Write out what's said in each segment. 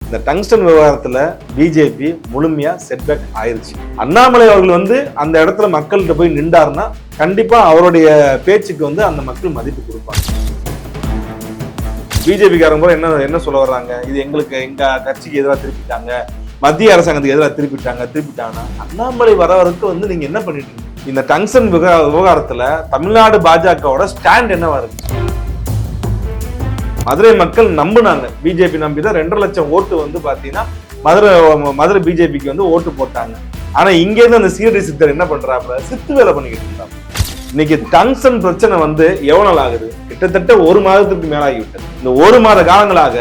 இந்த டங்ஸ்டன் விவகாரத்துல பிஜேபி முழுமையா செட்பேக் ஆயிருச்சு. அண்ணாமலை அவர்கள் அந்த இடத்துல மக்கள்கிட்ட போய் நின்றாருன்னா கண்டிப்பா அவருடைய பேச்சுக்கு அந்த மக்கள் மதிப்பு கொடுப்பாங்க. பிஜேபிக்காரங்க கூட என்ன சொல்ல வர்றாங்க, இது எங்க கட்சிக்கு எதிராக திருப்பிட்டாங்க, மத்திய அரசாங்கத்துக்கு எதிராக திருப்பிட்டாங்கன்னா அண்ணாமலை வரவருக்கு நீங்க என்ன பண்ணிட்டு இருக்கீங்க? இந்த டங்ஸ்டன் விவகாரத்துல தமிழ்நாடு பாஜகவோட ஸ்டாண்ட் என்னவா இருக்கு? மதுரை மக்கள் நம்பினாங்க, பிஜேபி நம்பிதான் 2.5 லட்சம் ஓட்டு பாத்தீங்கன்னா மதுரை பிஜேபிக்கு ஓட்டு போட்டாங்க. ஆனா இங்க இருந்து அந்த சீரடி சித்தர் என்ன பண்றாப்ல, சித்து வேலை பண்ணிக்கிட்டு இருந்தாங்க. இன்னைக்கு டங்ஸ்டன் பிரச்சனை எவ்வளவு நாள் ஆகுது? கிட்டத்தட்ட 1 மாதத்துக்கு மேலாகிவிட்டது. இந்த 1 மாத காலங்களாக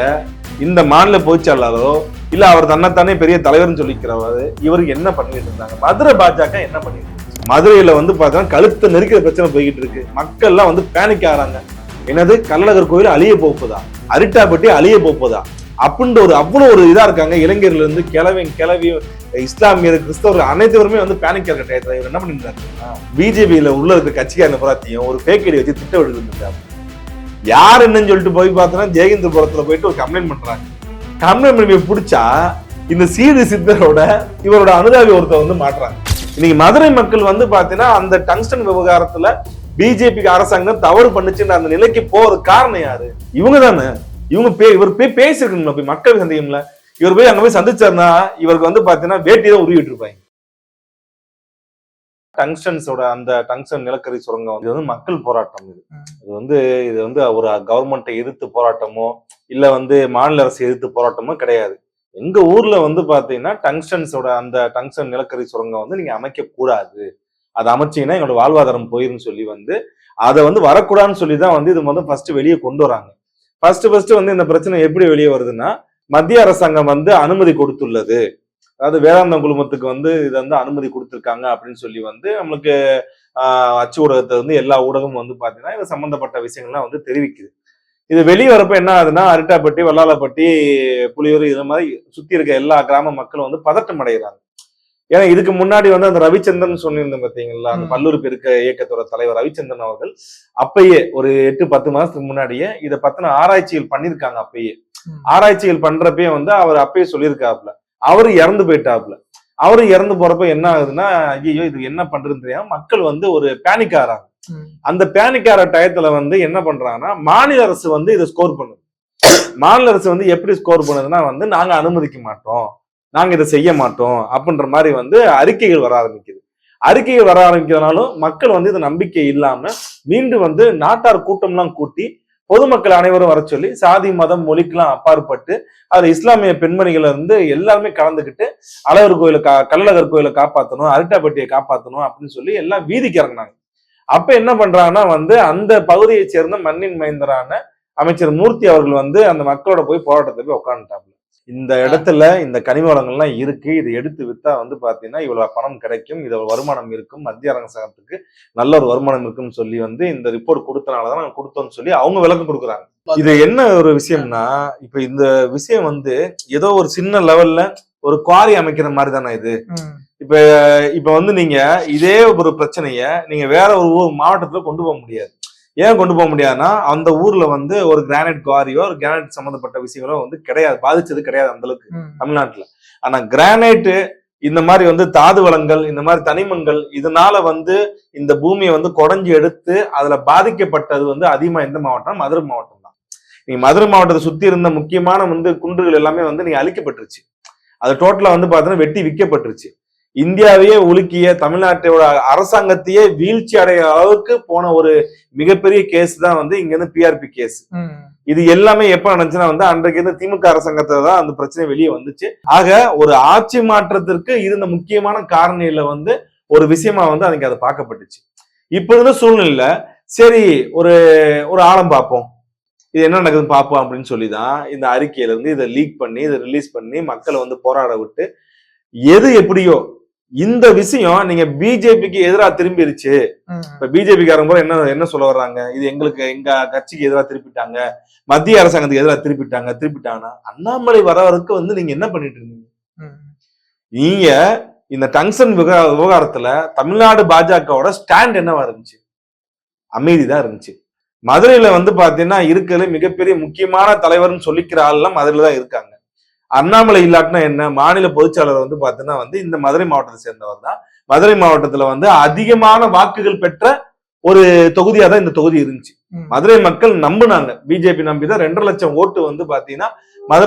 இந்த மாநில பொதுச்செயலாளரோ இல்ல அவர் தன்னைத்தானே பெரிய தலைவர்னு சொல்லிக்கிறவர் இவருக்கு என்ன பண்ணிட்டு இருந்தாங்க? மதுரை பாஜக என்ன பண்ணிட்டு இருக்கு? மதுரையில பாத்தீங்கன்னா கழுத்தை நெருக்கிற பிரச்சனை போய்கிட்டு இருக்கு. மக்கள் எல்லாம் பேனிக் ஆகிறாங்க. என்னது, கள்ளழகர் கோயில் அழிய போகுதா, அரிட்டாப்பட்டி அழிய போகுதா அப்படின்ற அவ்வளவு ஒரு இதா இருக்காங்க. இளைஞர்ல இருந்து கிளவி இஸ்லாமியர் கிறிஸ்தவர்கள் அனைத்துவருமே பேனிக் இருக்க டயத்துல இவர் என்ன பண்ணிருந்தாரு, பிஜேபியில உள்ள இருக்க கட்சிக்காரங்க புறாத்தையும் ஒரு ஃபேக் ஐடி வச்சு திட்டம் எடுத்துருந்தாரு. யார் என்னன்னு சொல்லிட்டு போய் பார்த்தோன்னா ஜெயகந்தபுரத்துல போயிட்டு ஒரு கம்ப்ளைண்ட் பண்றாங்க. கம்ப்ளைண்ட் பண்ணி பிடிச்சா இந்த சீடு சித்தரோட இவரோட அனுதாபி ஒருத்தர் மாட்டுறாங்க. இன்னைக்கு மதுரை மக்கள் பாத்தீங்கன்னா அந்த டங்ஸ்டன் விவகாரத்துல பிஜேபிக்கு அரசாங்கம் தவறு பண்ணுச்சுன்னு அந்த நிலைக்கு போறது காரணம் யாரு? இவங்க தானே. இவர் போய் பேசிருக்கணும்ல, போய் மக்கள் சந்திக்கணும்ல. இவர் போய் அங்க போய் சந்திச்சாருன்னா இவருக்கு பாத்தீங்கன்னா வேட்டியதான் உருவிட்டு இருப்பாங்க. டங்ஸ்டன்ஸோட அந்த டங்ஸ்டன் நிலக்கரி சுரங்கம் இது மக்கள் போராட்டம். இது ஒரு கவர்மெண்ட்டை எதிர்த்து போராட்டமோ இல்ல மாநில அரசு எதிர்த்து போராட்டமோ கிடையாது. எங்க ஊர்ல பாத்தீங்கன்னா டங்ஸ்டன்ஸோட அந்த டங்ஸ்டன் நிலக்கரி சுரங்கம் நீங்க அமைக்க கூடாது, அதை அமைச்சீங்கன்னா எங்களோட வாழ்வாதாரம் போயிருன்னு சொல்லி அதை வரக்கூடாதுன்னு சொல்லிதான் இது ஃபர்ஸ்ட் வெளியே கொண்டு வராங்க. ஃபர்ஸ்ட் இந்த பிரச்சனை எப்படி வெளியே வருதுன்னா, மத்திய அரசாங்கம் அனுமதி கொடுத்துள்ளது, அதாவது வேதாந்தம் குழுமத்துக்கு இதை அனுமதி கொடுத்திருக்காங்க அப்படின்னு சொல்லி நம்மளுக்கு அச்சு ஊடகத்தை எல்லா ஊடகமும் பாத்தீங்கன்னா இது சம்பந்தப்பட்ட விஷயங்கள்லாம் தெரிவிக்குது. இது வெளியே வரப்ப என்ன ஆகுதுன்னா, அரிட்டாப்பட்டி, வல்லாளப்பட்டி, புலியூர் இது மாதிரி சுத்தி இருக்க எல்லா கிராம மக்களும் பதட்டம் அடைகிறாங்க. ஏன்னா இதுக்கு முன்னாடி அந்த ரவிச்சந்திரன் சொன்னிருந்தேன் பாத்தீங்களா, அந்த பல்லூர் பெருக்க இயக்கத்தோட தலைவர் ரவிச்சந்திரன் அவர்கள் அப்பயே ஒரு 8-10 மாசத்துக்கு முன்னாடியே இதை பத்தின ஆராய்ச்சிகள் பண்ணிருக்காங்க. அப்பயே ஆராய்ச்சிகள் பண்றப்பயே அவர் அப்பயே சொல்லியிருக்காப்ல. அவரு இறந்து போயிட்டாப்ல. அவரு இறந்து போறப்ப என்ன ஆகுதுன்னா, ஐயோ இது என்ன பண்றதுன்னு தெரியாம மக்கள் ஒரு பேனிக் ஆறாங்க. அந்த பேனிக் ஆற டயத்துல என்ன பண்றாங்கன்னா, மாநில அரசு இதை ஸ்கோர் பண்ணுது. மாநில அரசு எப்படி ஸ்கோர் பண்ணுதுன்னா, நாங்க அனுமதிக்க மாட்டோம், நாங்க இதை செய்ய மாட்டோம் அப்படின்ற மாதிரி அறிக்கைகள் வர ஆரம்பிக்குது. அறிக்கைகள் வர ஆரம்பிக்கிறதுனாலும் மக்கள் இது நம்பிக்கை இல்லாம மீண்டும் நாட்டார் கூட்டம்லாம் கூட்டி பொதுமக்கள் அனைவரும் வர சொல்லி சாதி மதம் மொழிக்கெல்லாம் அப்பாற்பட்டு அதுல இஸ்லாமிய பெண்மணிகள் எல்லாருமே கலந்துக்கிட்டு அழகர் கோயிலை கள்ளழகர் கோயிலை காப்பாற்றணும், அரிட்டாப்பட்டியை காப்பாற்றணும் அப்படின்னு சொல்லி எல்லாம் வீதிக்கு இறங்கினாங்க. அப்ப என்ன பண்றாங்கன்னா, அந்த பகுதியை சேர்ந்த மண்ணின் மைந்தரான அமைச்சர் மூர்த்தி அவர்கள் அந்த மக்களோட போய் போராட்டத்தை போய் உட்காந்துட்டாப்ல. இந்த இடத்துல இந்த கனிம வளங்கள்லாம் இருக்கு, இதை எடுத்து வித்தா பாத்தீங்கன்னா இவ்வளவு பணம் கிடைக்கும், இது வருமானம் இருக்கும், மத்திய அரசாங்கத்துக்கு நல்ல ஒரு வருமானம் இருக்குன்னு சொல்லி இந்த ரிப்போர்ட் கொடுத்தனாலதான் நாங்க கொடுத்தோம்னு சொல்லி அவங்க விளக்கம் கொடுக்குறாங்க. இது என்ன ஒரு விஷயம்னா, இப்ப இந்த விஷயம் ஏதோ ஒரு சின்ன லெவல்ல ஒரு குவாரி அமைக்கிற மாதிரி தானே இது. இப்ப நீங்க இதே ஒரு பிரச்சனைய நீங்க வேற ஒரு மாவட்டத்துல கொண்டு போக முடியாது. ஏன் கொண்டு போக முடியாதுன்னா, அந்த ஊர்ல ஒரு கிரானைட் குவாரியோ ஒரு கிரானைட் சம்பந்தப்பட்ட விஷயங்களோ கிடையாது, பாதிச்சது கிடையாது அந்த அளவுக்கு தமிழ்நாட்டுல. ஆனா கிரானைட் இந்த மாதிரி தாது வளங்கள் இந்த மாதிரி தனிமங்கள் இதனால இந்த பூமியை குடஞ்சி எடுத்து அதுல பாதிக்கப்பட்டது அதிகமா எந்த மாவட்டம்? மதுரை மாவட்டம் தான். நீங்க மதுரை மாவட்டத்தை சுத்தி இருந்த முக்கியமான குன்றுகள் எல்லாமே நீங்க அழிக்கப்பட்டுருச்சு. அது டோட்டலா பாத்தீங்கன்னா வெட்டி விற்கப்பட்டுருச்சு. இந்தியாவையே உலுக்கிய தமிழ்நாட்டோட அரசாங்கத்தையே வீழ்ச்சி அடைய அளவுக்கு போன ஒரு மிகப்பெரிய கேஸ் தான் இங்க இருந்து பிஆர்பி கேஸ். இது எல்லாமே எப்ப நடந்துச்சுன்னா அன்றைக்கு இருந்து திமுக அரசாங்கத்துல தான் அந்த பிரச்சனை வெளியே வந்துச்சு. ஆக ஒரு ஆட்சி மாற்றத்திற்கு இருந்த முக்கியமான காரணியில ஒரு விஷயமா அன்னைக்கு அதை பார்க்கப்பட்டுச்சு. இப்ப இருந்த சூழ்நிலையில சரி ஒரு ஆழம் பார்ப்போம், இது என்ன நடக்குதுன்னு பார்ப்போம் அப்படின்னு சொல்லிதான் இந்த அறிக்கையில இருந்து இதை லீக் பண்ணி இதை ரிலீஸ் பண்ணி மக்களை போராட விட்டு எது எப்படியோ இந்த விஷயம் நீங்க பிஜேபிக்கு எதிராக திரும்பிருச்சு. இப்ப பிஜேபிக்காரங்க கூட என்ன சொல்ல வர்றாங்க, இது எங்க கட்சிக்கு எதிராக திருப்பிட்டாங்க, மத்திய அரசாங்கத்துக்கு எதிராக திருப்பிட்டாங்கன்னா அண்ணாமலை வரவருக்கு நீங்க என்ன பண்ணிட்டு இருந்தீங்க? நீங்க இந்த டங்ஸ்டன் விவகாரத்துல தமிழ்நாடு பாஜகவோட ஸ்டாண்ட் என்னவா இருந்துச்சு? அமைதிதான் இருந்துச்சு. மதுரையில பாத்தீங்கன்னா இருக்கிறது மிகப்பெரிய முக்கியமான தலைவர்னு சொல்லிக்கிற ஆள் எல்லாம் மதுரையில தான் இருக்காங்க. அண்ணாமலை இல்லாட்டினா என்ன, மாநில பொதுச்செயலாளர் வந்து பாத்தீங்கன்னா வந்து இந்த மதுரை மாவட்டத்தை சேர்ந்தவர் தான். மதுரை மாவட்டத்துல வந்து அதிகமான வாக்குகள் பெற்ற ஒரு தொகுதியா தான் இந்த தொகுதி இருந்துச்சு. மதுரை மக்கள் நம்பினாங்க, பிஜேபி நம்பிதான் 2.5 லட்சம் ஓட்டு வந்து பாத்தீங்கன்னா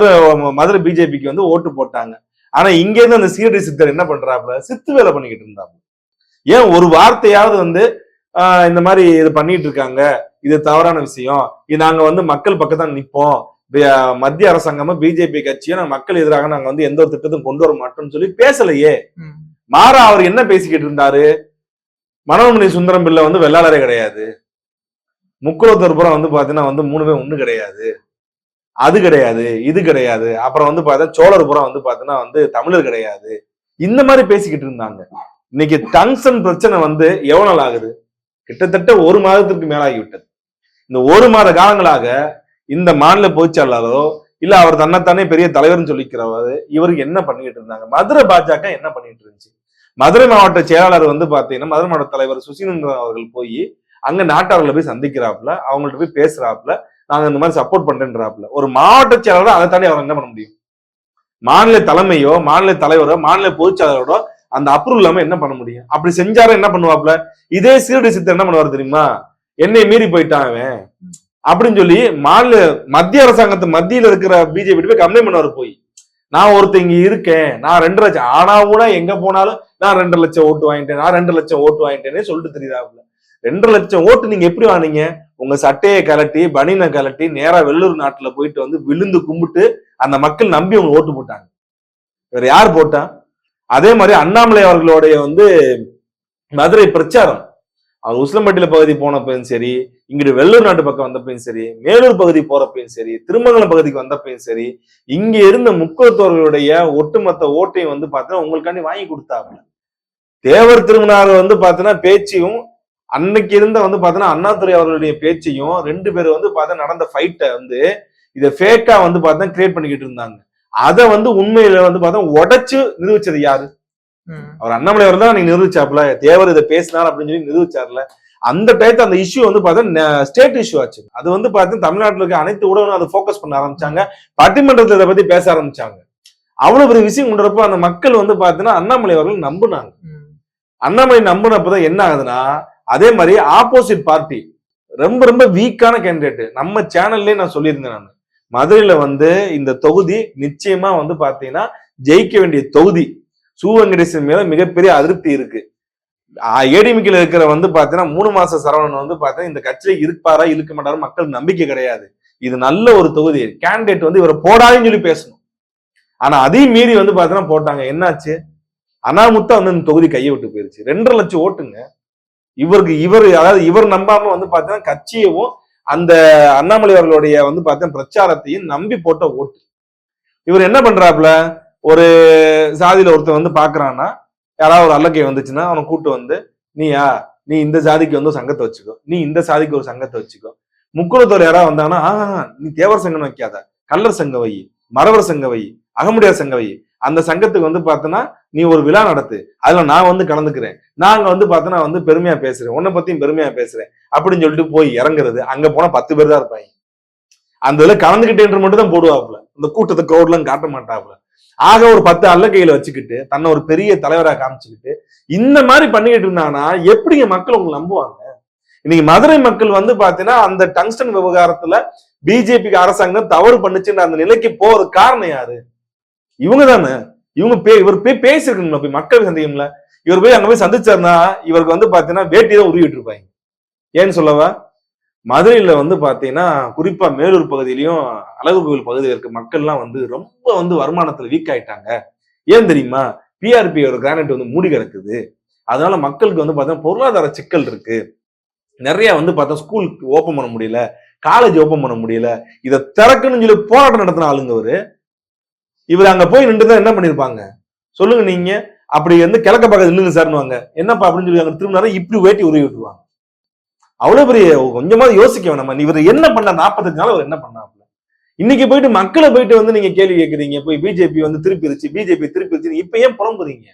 மதுரை பிஜேபிக்கு வந்து ஓட்டு போட்டாங்க. ஆனா இங்க இருந்து அந்த சீரடி சித்தர் என்ன பண்றாப்புல, சித்து வேலை பண்ணிக்கிட்டு இருந்தாங்க. ஏன் ஒரு வார்த்தையாவது வந்து இந்த மாதிரி இது பண்ணிட்டு இருக்காங்க, இது தவறான விஷயம், இது நாங்க வந்து மக்கள் பக்கத்தான் நிப்போம், மத்திய அரசாங்கமும் பிஜேபி கட்சியும் நாங்க மக்கள் எதிராக நாங்க வந்து எந்த ஒரு திட்டத்தையும் கொண்டு வர மாட்டோம்னு சொல்லி பேசலையே. மாறா அவர் என்ன பேசிக்கிட்டு இருந்தாரு, மனோன்மணி சுந்தரம் பிள்ளை வந்து வெள்ளாளரே கிடையாது, முக்குளத்தூர்புரம் வந்து பாத்தீங்கன்னா வந்து 3 பேர் ஒண்ணு கிடையாது, அது கிடையாது, இது கிடையாது, அப்புறம் வந்து பார்த்தா சோழர்புரம் வந்து பாத்தீங்கன்னா வந்து தமிழர் கிடையாது, இந்த மாதிரி பேசிக்கிட்டு இருந்தாங்க. இன்னைக்கு டங்ஸ்டன் பிரச்சனை வந்து எவ்வளவு நாள் ஆகுது, கிட்டத்தட்ட 1 மாதத்திற்கு மேலாகிவிட்டது. இந்த 1 மாத காலங்களாக இந்த மாநில பொதுச்செயலாளரோ இல்ல அவர் தன்னைத்தானே பெரிய தலைவர்னு சொல்லிக்கிறவர் இவருக்கு என்ன பண்ணிட்டு இருந்தாங்க, மதுரை பாஜக என்ன பண்ணிட்டு இருந்துச்சு. மதுரை மாவட்ட செயலாளர் வந்து பாத்தீங்கன்னா மதுரை மாவட்ட தலைவர் சுசீந்திரன் அவர்கள் போய் அங்க நாட்டாளர்களை போய் சந்திக்கிறாப்புல, அவங்கள்ட்ட போய் பேசுறாப்புல, நாங்க இந்த மாதிரி சப்போர்ட் பண்றேன்றாப்புல. ஒரு மாவட்ட செயலாளர் அதை தாண்டி அவர் என்ன பண்ண முடியும்? மாநில தலைமையோ மாநில தலைவரோ மாநில பொதுச்செயலாளரோட அந்த அப்ரூவல் இல்லாம என்ன பண்ண முடியும்? அப்படி செஞ்சாரும் என்ன பண்ணுவாப்ல, இதே சீரடி சித்தர் என்ன பண்ணுவாரு தெரியுமா, என்னை மீறி போயிட்டான் அவன் அப்படின்னு சொல்லி மத்திய அரசாங்கத்து மத்தியில இருக்கிற பிஜேபி போய் கம்ப்ளைண்ட் பண்ணுவாரு. போய் நான் ஒருத்தர் இங்க இருக்கேன், நான் 2 லட்சம் ஆனா கூட எங்க போனாலும் நான் 2 லட்சம் ஓட்டு வாங்கிட்டேன், நான் 2 லட்சம் ஓட்டு வாங்கிட்டேன்னு சொல்லிட்டு தெரியுதாப்புல. 2 லட்சம் ஓட்டு நீங்க எப்படி வாங்கினீங்க? உங்க சட்டையை கலட்டி பனியனை கலட்டி நேரா வெள்ளூர் நாட்டுல போயிட்டு வந்து விழுந்து கும்பிட்டு அந்த மக்கள் நம்பி அவங்க ஓட்டு போட்டாங்க. வேற யார் போட்டா? அதே மாதிரி அண்ணாமலை அவர்களுடைய வந்து மதுரை பிரச்சாரம், அவர் உசிலம்பட்டியில பகுதி போனப்பையும் சரி, இங்கிட்டு வெள்ளூர் நாட்டு பக்கம் வந்தப்பையும் சரி, மேலூர் பகுதி போறப்பையும் சரி, திருமங்கலம் பகுதிக்கு வந்தப்பையும் சரி, இங்க இருந்த முக்குளத்தோர்களுடைய ஒட்டுமொத்த ஓட்டையும் வந்து பாத்தீங்கன்னா உங்களுக்காண்டி வாங்கி கொடுத்தாங்க. தேவர் திருமணார் வந்து பாத்தீங்கன்னா பேச்சையும் அன்னைக்கு இருந்த வந்து பாத்தீங்கன்னா அண்ணாதுரை அவர்களுடைய பேச்சையும் 2 பேரும் வந்து பாத்தீங்கன்னா நடந்த ஃபைட்டை வந்து இதை ஃபேக்கா வந்து பாத்தீங்கன்னா கிரியேட் பண்ணிக்கிட்டு இருந்தாங்க. அதை வந்து உண்மையில வந்து பார்த்தா உடைச்சு நிரூபிச்சது யாரு? அவர் அண்ணாமலை அவர் தான் நீங்க நிரூபிச்சாப்ல, தேவர் இதை பேசினார் அப்படின்னு சொல்லி நிரூபிச்சார்ல. அந்த டயத்தை அந்த இஷ்யூ வந்து பார்த்தா ஸ்டேட் இஷ்யூ ஆச்சு. அது வந்து பார்த்தீங்கன்னா தமிழ்நாட்டில் இருக்க அனைத்து ஊடகங்களும் அதை ஃபோக்கஸ் பண்ண ஆரம்பிச்சாங்க, பட்டிமன்றத்தை இதை பத்தி பேச ஆரம்பிச்சாங்க. அவ்வளவு பெரிய விஷயம் கொண்டுறப்ப அந்த மக்கள் வந்து பார்த்தீங்கன்னா அண்ணாமலை அவர்கள் நம்புனாங்க. அண்ணாமலை நம்பினப்பதான் என்ன ஆகுதுன்னா, அதே மாதிரி ஆப்போசிட் பார்ட்டி ரொம்ப ரொம்ப வீக்கான கேண்டிடேட். நம்ம சேனல்லே நான் சொல்லியிருந்தேன், நான் மதுரையில வந்து இந்த தொகுதி நிச்சயமா வந்து பாத்தீங்கன்னா ஜெயிக்க வேண்டிய தொகுதி. சு வெங்கடேசன் மேல மிகப்பெரிய அதிருப்தி இருக்கு. ஏடிமிக்கில் இருக்கிற வந்து பாத்தீங்கன்னா 3 மாச சரவணன் வந்து பாத்தீங்கன்னா இந்த கட்சியில இருப்பாரா இருக்க மாட்டாரா மக்கள் நம்பிக்கை கிடையாது. இது நல்ல ஒரு தொகுதி, கேண்டிடேட் வந்து இவரை போடாதுன்னு சொல்லி பேசணும். ஆனா அதையும் மீறி வந்து பாத்தீங்கன்னா போட்டாங்க. என்னாச்சு? அனாமுத்தா வந்து இந்த தொகுதி கையை விட்டு போயிருச்சு. 2.5 லட்சம் ஓட்டுங்க. இவர் நம்பாம வந்து பாத்தீங்கன்னா கட்சியவும் அந்த அண்ணாமலை அவர்களுடைய வந்து பார்த்தா பிரச்சாரத்தையும் நம்பி போட்ட ஓட்டு. இவர் என்ன பண்றாப்புல, ஒரு சாதியில ஒருத்தர் வந்து பாக்குறான்னா, யாராவது ஒரு அல்லக்கை வந்துச்சுன்னா அவனை கூட்டு வந்து, நீ இந்த சாதிக்கு வந்து சங்கத்தை வச்சுக்கோ, நீ இந்த சாதிக்கு ஒரு சங்கத்தை வச்சுக்கோ. முக்குளத்தோர் யாராவது வந்தாங்கன்னா, நீ தேவர் சங்கம் வைக்காத, கல்லர் சங்கம் வை, மறவர் சங்கம் வை, அகமுடியார் சங்கம் வை, அந்த சங்கத்துக்கு வந்து பார்த்தோன்னா நீ ஒரு விழா நடத்து, அதுல நான் வந்து கலந்துக்கிறேன், நாங்க வந்து பார்த்தோன்னா வந்து பெருமையா பேசுறேன், உன்னை பத்தியும் பெருமையா பேசுறேன் அப்படின்னு சொல்லிட்டு போய் இறங்குறது. அங்க போனா 10 பேர் தான் இருப்பாங்க. அந்த இதுல கலந்துகிட்டேன்ற மட்டும் தான் போடுவாப்புல, இந்த கூட்டத்தை க்ரௌட்லாம் காட்ட மாட்டாப்புல. ஆக ஒரு 10 அல்லக்கையில வச்சுக்கிட்டு தன்னை ஒரு பெரிய தலைவரா காமிச்சுக்கிட்டு இந்த மாதிரி பண்ணிக்கிட்டு இருந்தாங்கன்னா எப்படிங்க மக்கள் உங்களை நம்புவாங்க? இன்னைக்கு மதுரை மக்கள் வந்து பாத்தீங்கன்னா அந்த டங்ஸ்டன் விவகாரத்துல பிஜேபி அரசாங்கம் தவறு பண்ணுச்சுன்ற அந்த நிலைக்கு போறது காரணம் யாரு? இவங்க தானே. இவர் போய் பேசிருக்கணும்ல, போய் மக்கள் சந்திக்கணும்ல. இவர் போய் அங்க போய் சந்திச்சாருன்னா இவருக்கு வந்து பாத்தீங்கன்னா வேட்டி தான் உருவிட்டு இருப்பாங்க. ஏன்னு சொல்லவா, மதுரையில வந்து பாத்தீங்கன்னா குறிப்பா மேலூர் பகுதியிலையும் அழகு கோவில் பகுதியில் இருக்க மக்கள்லாம் வந்து ரொம்ப வந்து வருமானத்துல வீக் ஆயிட்டாங்க. ஏன் தெரியுமா? பிஆர்பி ஒரு கிரானைட் வந்து மூடி கிடக்குது. அதனால மக்களுக்கு வந்து பாத்தீங்கன்னா பொருளாதார சிக்கல் இருக்கு. நிறைய வந்து பார்த்தா ஸ்கூல் ஓபன் பண்ண முடியல, காலேஜ் ஓபன் பண்ண முடியல. இதை திறக்கணும்னு சொல்லி போராட்டம் நடத்தின ஆளுங்க இவர் அங்க போய் நின்றுதான் என்ன பண்ணிருப்பாங்க சொல்லுங்க நீங்க? அப்படி வந்து கிழக்க பக்கத்துல நில்லுங்க சார்னுவாங்க. என்னப்பா அப்படின்னு சொல்லி அங்க திரும்பினாரு, இப்படி வேட்டி உருவி விட்டுருவாங்க. அவ்வளவு பெரிய கொஞ்சமாவது யோசிக்க வேணாமா? இவர் என்ன பண்ண 45 நாள் அவர் என்ன பண்ணாப்ல? இன்னைக்கு போயிட்டு மக்களை போயிட்டு வந்து நீங்க கேள்வி கேட்குறீங்க, போய் பிஜேபி வந்து திருப்பிருச்சு இப்ப ஏன் புலம்புறீங்க?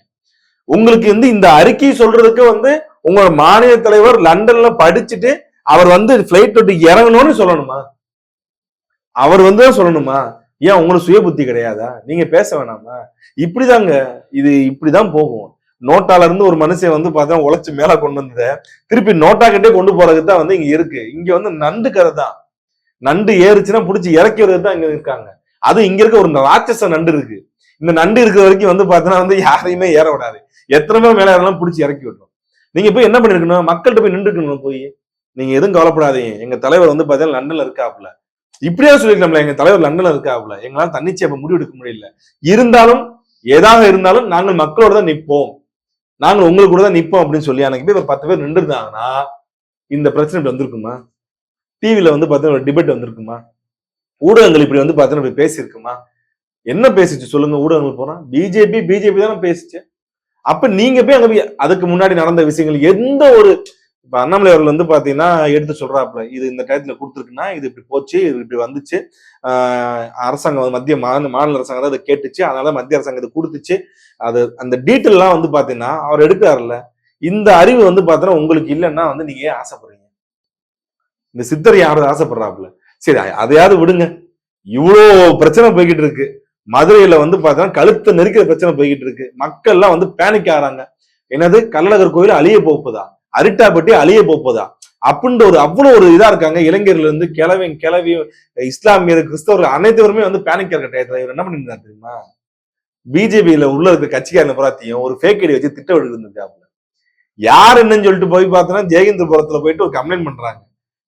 உங்களுக்கு வந்து இந்த அறிக்கை சொல்றதுக்கு வந்து உங்களோட மாநில தலைவர் லண்டன்ல படிச்சுட்டு அவர் வந்து பிளைட் விட்டு இறங்கணும்னு சொல்லணுமா? அவர் வந்து சொல்லணுமா? ஏன் உங்களுக்கு சுய புத்தி கிடையாதா? நீங்க பேச வேணாமா? இப்படிதாங்க இது இப்படிதான் போகும். நோட்டால இருந்து ஒரு மனுஷன் வந்து பார்த்தா உழைச்சு மேல கொண்டு வந்தத திருப்பி நோட்டா கிட்டே கொண்டு போறதுக்கு தான் வந்து இங்க இருக்கு. இங்க வந்து நண்டு கதை தான். நண்டு ஏறுச்சுன்னா புடிச்சு இறக்கி வரது தான் இங்க இருக்காங்க. அது இங்க இருக்க ஒரு ராட்சச நண்டு இருக்கு. இந்த நண்டு இருக்கிற வரைக்கும் வந்து பார்த்தோன்னா வந்து யாரையுமே ஏற விடாது. எத்தனை பேர் மேல ஏறலாம் பிடிச்சி இறக்கி விட்டுரும். நீங்க போய் என்ன பண்ணிருக்கணும்? மக்கள்கிட்ட போய் நின்றுக்கணும். போய் நீங்க எதுவும் கவலைப்படாதீங்க, எங்க தலைவர் வந்து பார்த்தீங்கன்னா லண்டன்ல இருக்காப்புல, இப்படியா சொல்லிருக்கலாம்ல, எங்க தலைவர் லண்டன்ல இருக்காப்புல, எங்களால தன்னிச்சை அப்ப முடிவு எடுக்க முடியல, இருந்தாலும் ஏதாக இருந்தாலும் நாங்கள் மக்களோட தான் நிற்போம், நாங்கள் உங்களுக்கு கூட தான் நிற்போம் அப்படின்னு சொல்லி அன்னைக்கு போய் ஒரு 10 பேர் நின்று இருந்தாங்கன்னா இந்த பிரச்சனை இப்படி வந்திருக்குமா? டிவில வந்து பார்த்தீங்கன்னா ஒரு டிபேட் வந்திருக்குமா? ஊடகங்கள் இப்படி வந்து பார்த்தீங்கன்னா பேசியிருக்குமா? என்ன பேசிச்சு சொல்லுங்க? ஊடகங்கள் போனா பிஜேபி தானே பேசிச்சு. அப்ப நீங்க போய் அங்க போய் அதுக்கு முன்னாடி நடந்த விஷயங்கள் எந்த ஒரு, இப்ப அண்ணாமலை அவர்கள் வந்து பாத்தீங்கன்னா எடுத்து சொல்றாப்புல, இது இந்த டயத்துல கொடுத்துருக்குன்னா இது இப்படி போச்சு, இது இப்படி வந்துச்சு, அரசாங்கம் மத்திய மாநில அரசாங்கம் அதை கேட்டுச்சு, அதனால மத்திய அரசாங்கம் இதை கொடுத்துச்சு, அது அந்த டீட்டெயில் எல்லாம் வந்து பாத்தீங்கன்னா அவர் எடுக்கிறாருல்ல. இந்த அறிவு வந்து பாத்தீங்கன்னா உங்களுக்கு இல்லைன்னா வந்து நீங்க ஏன் ஆசைப்படுறீங்க? இந்த சித்தர் யாரும் ஆசைப்படுறாப்புல. சரி அதையாவது விடுங்க, இவ்வளவு பிரச்சனை போய்கிட்டு இருக்கு. மதுரையில வந்து பாத்தீங்கன்னா கழுத்தை நெருக்கிற பிரச்சனை போய்கிட்டு இருக்கு. மக்கள் எல்லாம் வந்து பேனிக் ஆறாங்க. என்னது கள்ளழகர் கோயில் அழிய போப்பதா, அரிட்டாப்பட்டி அழிய போப்பதா அப்படின்ற ஒரு அவ்வளவு ஒரு இதா இருக்காங்க. இளைஞர்ல இருந்து கிளவி இஸ்லாமியர் கிறிஸ்தவர்கள் அனைத்துவருமே வந்து பேனிக் இருக்க டயத்துல இவர் என்ன பண்ணிருந்தாரு தெரியுமா? பிஜேபியில உள்ள இருக்க கட்சிக்காரன புறாத்தையும் ஒரு ஃபேக் ஐடி வச்சு திட்டம் எடுத்துருந்தாப்புல. யார் என்னன்னு சொல்லிட்டு போய் பார்த்தோன்னா ஜெயகேந்திரபுரத்துல போயிட்டு ஒரு கம்ப்ளைண்ட் பண்றாங்க.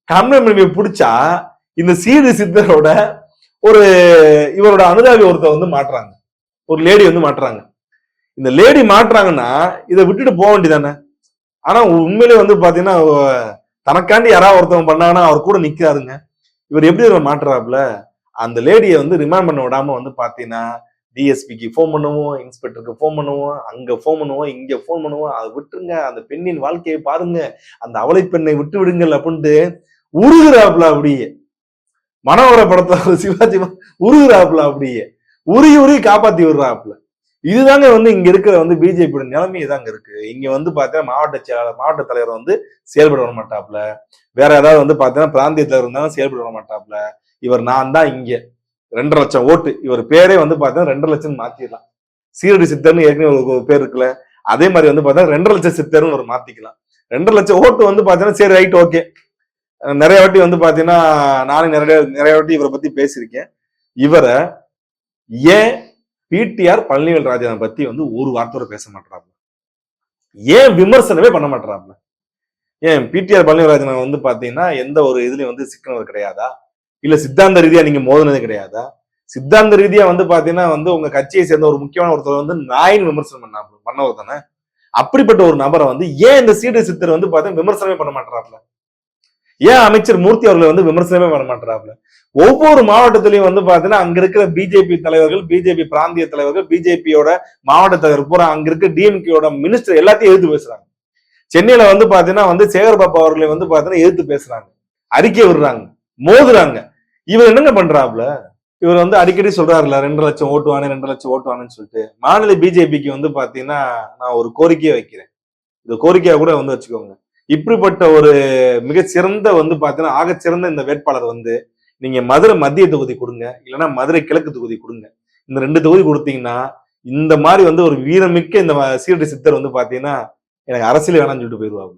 கம்ப்ளைண்ட் பண்ணி பிடிச்சா இந்த சீடு சித்தரோட ஒரு இவரோட அனுதாபி ஒருத்தர் வந்து மாட்டுறாங்க, ஒரு லேடி வந்து மாட்டுறாங்க. இந்த லேடி மாட்டுறாங்கன்னா இதை விட்டுட்டு போக வேண்டியதானே? ஆனா உண்மையிலே வந்து பாத்தீங்கன்னா தனக்காண்டி யாராவது ஒருத்தவங்க பண்ணாங்கன்னா அவர் கூட நிக்கிறாருங்க. இவர் எப்படி மாட்டுறாப்புல, அந்த லேடியை வந்து ரிமாண்ட் பண்ண விடாம வந்து பாத்தீங்கன்னா டிஎஸ்பிக்கு போன் பண்ணுவோம், இன்ஸ்பெக்டருக்கு போன் பண்ணுவோம், அங்க போன் பண்ணுவோம், இங்க போன் பண்ணுவோம், அதை விட்டுருங்க, அந்த பெண்ணின் வாழ்க்கையை பாருங்க, அந்த அவளை பெண்ணை விட்டு விடுங்கள் அப்படின்ட்டு உருகுறாப்புல. அப்படியே மனோகர படத்துல சிவாஜி உருகுறாப்புல, அப்படியே உருகி காப்பாத்தி விடுறாப்புல. இதுதாங்க வந்து இங்க இருக்கிற வந்து பிஜேபியோட நிலைமை தாங்க இருக்கு. இங்க வந்து பாத்தீங்கன்னா மாவட்ட செயலாளர் மாவட்ட தலைவர் வந்து செயல்பட வர மாட்டாப்புல, வேற ஏதாவது வந்து பாத்தீங்கன்னா பிராந்திய தலைவர் இருந்தாலும் செயல்பட வர மாட்டாப்புல. இவர் நான் தான் இங்க 2.5 லட்சம் ஓட்டு, இவர் பேரே வந்து பாத்தீங்கன்னா 2.5 லட்சம் மாத்திடலாம். சீரடி சித்தர்னு ஏற்கனவே ஒரு பேர் இருக்குல்ல, அதே மாதிரி வந்து பாத்தீங்கன்னா 2.5 லட்சம் சித்தர்னு ஒரு மாத்திக்கலாம். 2.5 லட்சம் ஓட்டு வந்து பாத்தீங்கன்னா சரி ரைட் ஓகே. நிறைய வாட்டி வந்து பாத்தீங்கன்னா நானும் நிறைய வாட்டி இவரை பத்தி பேசியிருக்கேன். இவரை ஏன் பிடிஆர் பழனிவேல் ராஜனை பத்தி வந்து ஒரு வார்த்தை பேச மாட்டாப்ல, ஏன் விமர்சனமே பண்ண மாட்டாப்ல? ஏன் பிடிஆர் பழனிவேல் ராஜனை வந்து பாத்தீங்கன்னா எந்த ஒரு இதுலயும் வந்து சிக்கனவர் கிடையாதா? இல்ல சித்தாந்த ரீதியா நீங்க மோதினது கிடையாதா? சித்தாந்த ரீதியா வந்து பாத்தீங்கன்னா வந்து உங்க கட்சியை சேர்ந்த ஒரு முக்கியமான ஒருத்தர் வந்து நாயின் விமர்சனம் பண்ணவர் தானே. அப்படிப்பட்ட ஒரு நபரை வந்து ஏன் இந்த சீடு சித்தர் வந்து பாத்தீங்கன்னா விமர்சனமே பண்ண மாட்டாப்ல? ஏன் அமைச்சர் மூர்த்தி அவர்களை வந்து விமர்சனமே பண்ண மாட்டாப்ல? ஒவ்வொரு மாவட்டத்திலையும் வந்து பாத்தீங்கன்னா அங்க இருக்கிற பிஜேபி தலைவர்கள், பிஜேபி பிராந்திய தலைவர்கள், பிஜேபியோட மாவட்ட தலைவர் பூரா, அங்க இருக்க டிஎம்கேயோட மினிஸ்டர் எல்லாத்தையும் எதிர்த்து பேசுறாங்க. சென்னையில வந்து பாத்தீங்கன்னா வந்து சேகர் பாபு அவர்களை வந்து பாத்தீங்கன்னா எதிர்த்து பேசுறாங்க, அறிக்கை விடுறாங்க, மோதுறாங்க. இவர் என்னங்க பண்றாப்ல? இவர் வந்து அடிக்கடி சொல்றாருல 2 லட்சம் ஓட்டு வானே 2 லட்சம் ஓட்டு வானேன்னு சொல்லிட்டு. மாநில பிஜேபிக்கு வந்து பாத்தீங்கன்னா நான் ஒரு கோரிக்கையை வைக்கிறேன், இந்த கோரிக்கையா கூட வந்து வச்சுக்கோங்க. இப்படிப்பட்ட ஒரு மிகச்சிறந்த வந்து பாத்தீங்கன்னா ஆகச்சிறந்த இந்த வேட்பாளர் வந்து நீங்க மதுரை மத்திய தொகுதி கொடுங்க, இல்லைன்னா மதுரை கிழக்கு தொகுதி கொடுங்க. இந்த 2 தொகுதி கொடுத்தீங்கன்னா இந்த மாதிரி வந்து ஒரு வீரமிக்க இந்த சீரடி சித்தர் வந்து பாத்தீங்கன்னா எனக்கு அரசியல் வேணாம்னு சொல்லிட்டு போயிருவாங்க,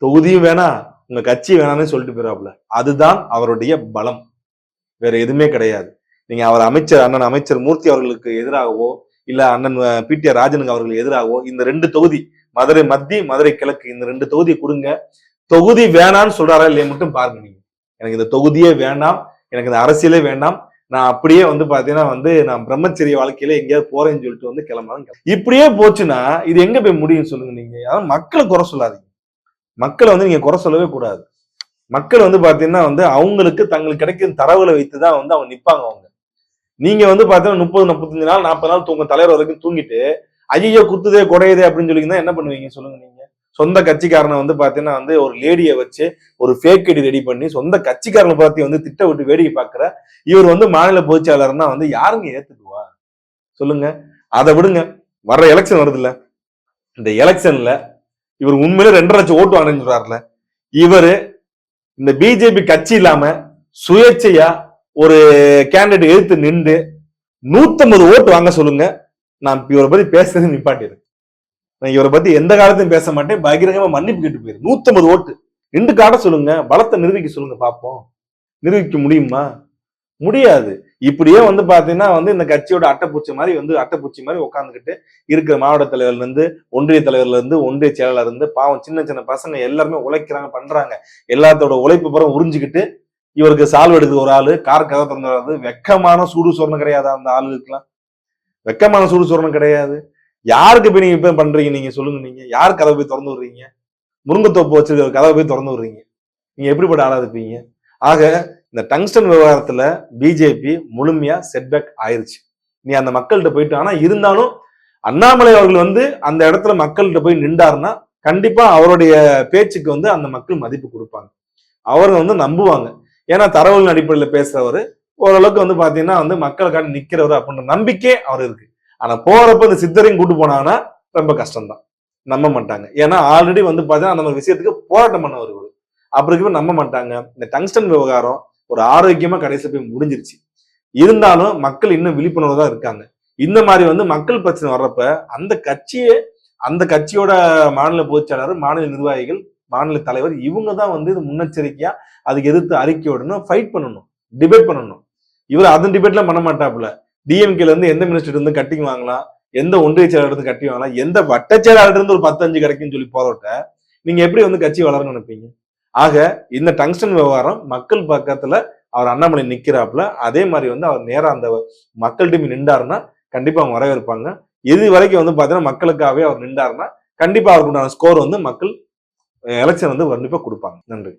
தொகுதியும் வேணாம், உங்க கட்சி வேணாம்னு சொல்லிட்டு போயிருவாப்புல. அதுதான் அவருடைய பலம், வேற எதுவுமே கிடையாது. நீங்க அவர் அண்ணன் அமைச்சர் மூர்த்தி அவர்களுக்கு எதிராகவோ இல்ல அண்ணன் பிடிஆர் ராஜனுக்கு அவர்களுக்கு எதிராகவோ இந்த 2 தொகுதி மதுரை மத்திய மதுரை கிழக்கு இந்த 2 தொகுதி கொடுங்க. தொகுதி வேணான்னு சொல்றாரா இல்லையா மட்டும் பாருங்க. நீங்க எனக்கு இந்த தொகுதியே வேண்டாம், எனக்கு இந்த அரசியலே வேண்டாம், நான் அப்படியே வந்து பாத்தீங்கன்னா வந்து நான் பிரம்மச்சரிய வாழ்க்கையில எங்கேயாவது போறேன்னு சொல்லிட்டு வந்து கிளம்பலாம். இப்படியே போச்சுன்னா இது எங்க போய் முடியும் சொல்லுங்க? நீங்க யாரும் மக்களை குறை சொல்லாதீங்க, மக்களை வந்து நீங்க குறை சொல்லவே கூடாது. மக்கள் வந்து பாத்தீங்கன்னா வந்து அவங்களுக்கு தங்களுக்கு கிடைக்கிற தரவுகளை வைத்துதான் வந்து அவங்க நிப்பாங்க. அவங்க நீங்க வந்து பாத்தீங்கன்னா 30-35 நாள் 40 நாள் தூங்க தலைவர் வரைக்கும் தூங்கிட்டு ஐயோ குத்துதே குடையுதே அப்படின்னு சொல்லிங்கன்னா என்ன பண்ணுவீங்க சொல்லுங்க? நீங்க சொந்த கட்சிக்காரனை வந்து பாத்தீங்கன்னா வந்து ஒரு லேடியை வச்சு ஒரு ஃபேக் ஐடி ரெடி பண்ணி சொந்த கட்சிக்காரனை பார்த்து வந்து திட்ட விட்டு வேடிக்கை பாக்குற இவர் வந்து மாநில பொதுச்செயலாளர்னா வந்து யாருங்க ஏத்துக்குவா சொல்லுங்க? அதை விடுங்க, வர்ற எலெக்ஷன் வருது இல்ல, இந்த எலெக்ஷன்ல இவர் உண்மையில 2.5 லட்சம் ஓட்டு வாங்கின்னு சொல்றாருல, இவரு இந்த பிஜேபி கட்சி இல்லாம சுயேட்சையா ஒரு கேண்டிடேட் எதிர்த்து நின்று 150 ஓட்டு வாங்க சொல்லுங்க, நான் இவரை பத்தி பேசுறது நிப்பாட்டிடுறேன். நான் இவரை பத்தி எந்த காலத்தையும் பேச மாட்டேன், பகிரங்கமா மன்னிப்பு கேட்டு போயிரு. 150 ஓட்டு நின்று காட்ட சொல்லுங்க, பலத்தை நிரூபிக்க சொல்லுங்க, பார்ப்போம். நிரூபிக்க முடியுமா? முடியாது. இப்படியே வந்து பாத்தீங்கன்னா வந்து இந்த கட்சியோட அட்டைப்பூச்சி மாதிரி உட்காந்துக்கிட்டு இருக்கிற மாவட்ட தலைவர்ல இருந்து, ஒன்றிய தலைவர்ல இருந்து, ஒன்றிய செயலாளர் இருந்து, பாவம் சின்ன சின்ன பசங்க எல்லாருமே உழைக்கிறாங்க, பண்றாங்க. எல்லாத்தோட உழைப்பு புறம் உறிஞ்சுக்கிட்டு இவருக்கு சால்வ் எடுக்க ஒரு ஆளு, கார் கதை திறந்து வர்றது, வெக்கமான சூடு சொரணம் கிடையாது அந்த ஆளுக்கெல்லாம். வெக்கமான சூடு சொரணம் கிடையாது. யாருக்கு போய் நீங்க இப்ப பண்றீங்க? நீங்க சொல்லுங்க. நீங்க யார் கதவை போய் திறந்து விடுறீங்க? முருங்கத்தோப்பு வச்சிருக்கிற கதவை போய் திறந்து விடுறீங்க. நீங்க எப்படிப்பட்ட ஆளா இருப்பீங்க? ஆக இந்த டங்ஸ்டன் விவகாரத்துல பிஜேபி முழுமையா செட்பேக் ஆயிருச்சு. நீ அந்த மக்கள்கிட்ட போயிட்டு, ஆனா இருந்தாலும் அண்ணாமலை அவர்கள் வந்து அந்த இடத்துல மக்கள்கிட்ட போய் நின்றாருன்னா கண்டிப்பா அவருடைய பேச்சுக்கு வந்து அந்த மக்கள் மதிப்பு கொடுப்பாங்க, அவரை வந்து நம்புவாங்க. ஏன்னா தரவுகளின் அடிப்படையில் பேசுறவரு, ஓரளவுக்கு வந்து பாத்தீங்கன்னா வந்து மக்களுக்காக நிக்கிறவர் அப்படின்ற நம்பிக்கை அவர் இருக்கு. ஆனா போறப்ப இந்த சித்தரையும் கூட்டு போனாங்கன்னா ரொம்ப கஷ்டம்தான், நம்ப மாட்டாங்க. ஏன்னா ஆல்ரெடி வந்து பாத்தீங்கன்னா அந்த மாதிரி விஷயத்துக்கு போராட்டம் பண்ணவர் இவரு. அப்படி நம்ப மாட்டாங்க. இந்த டங்ஸ்டன் விவகாரம் ஒரு ஆரோக்கியமா கடைசி போய் முடிஞ்சிருச்சு. இருந்தாலும் மக்கள் இன்னும் விழிப்புணர்வு தான் இருக்காங்க. இந்த மாதிரி வந்து மக்கள் பிரச்சனை வர்றப்ப அந்த கட்சியோட மாநில பொதுச்செயலாளர், மாநில நிர்வாகிகள், மாநில தலைவர் இவங்க தான் வந்து இது முன்னெச்சரிக்கையா அதுக்கு எதிர்த்து அறிக்கை விடணும், ஃபைட் பண்ணணும், டிபேட் பண்ணணும். இவர் அதன் டிபேட்லாம் பண்ண மாட்டாப்புல. டிஎம்கேல இருந்து எந்த மினிஸ்டர் இருந்து கட்டிங் வாங்கலாம், எந்த ஒன்றிய செயலாளர் இருந்து கட்டி வாங்கலாம், எந்த வட்ட செயலாளர் இருந்து ஒரு 10-5 கிடைக்குன்னு சொல்லி போறவட்ட நீங்க எப்படி வந்து கட்சி வளரணும்னு நினைப்பீங்க? ஆக இந்த டங்ஸ்டன் விவகாரம் மக்கள் பக்கத்துல அவர் அண்ணாமலை நிக்கிறாப்புல, அதே மாதிரி வந்து அவர் நேரா அந்த மக்கள்கிட்ட நின்றாருன்னா கண்டிப்பா அவங்க வரவேற்பாங்க. இது வரைக்கும் வந்து பாத்தீங்கன்னா மக்களுக்காகவே அவர் நின்றாருன்னா கண்டிப்பா அவருக்குண்டான ஸ்கோர் வந்து மக்கள் எலெக்ஷன் வந்து கண்டிப்பா கொடுப்பாங்க. நன்றி.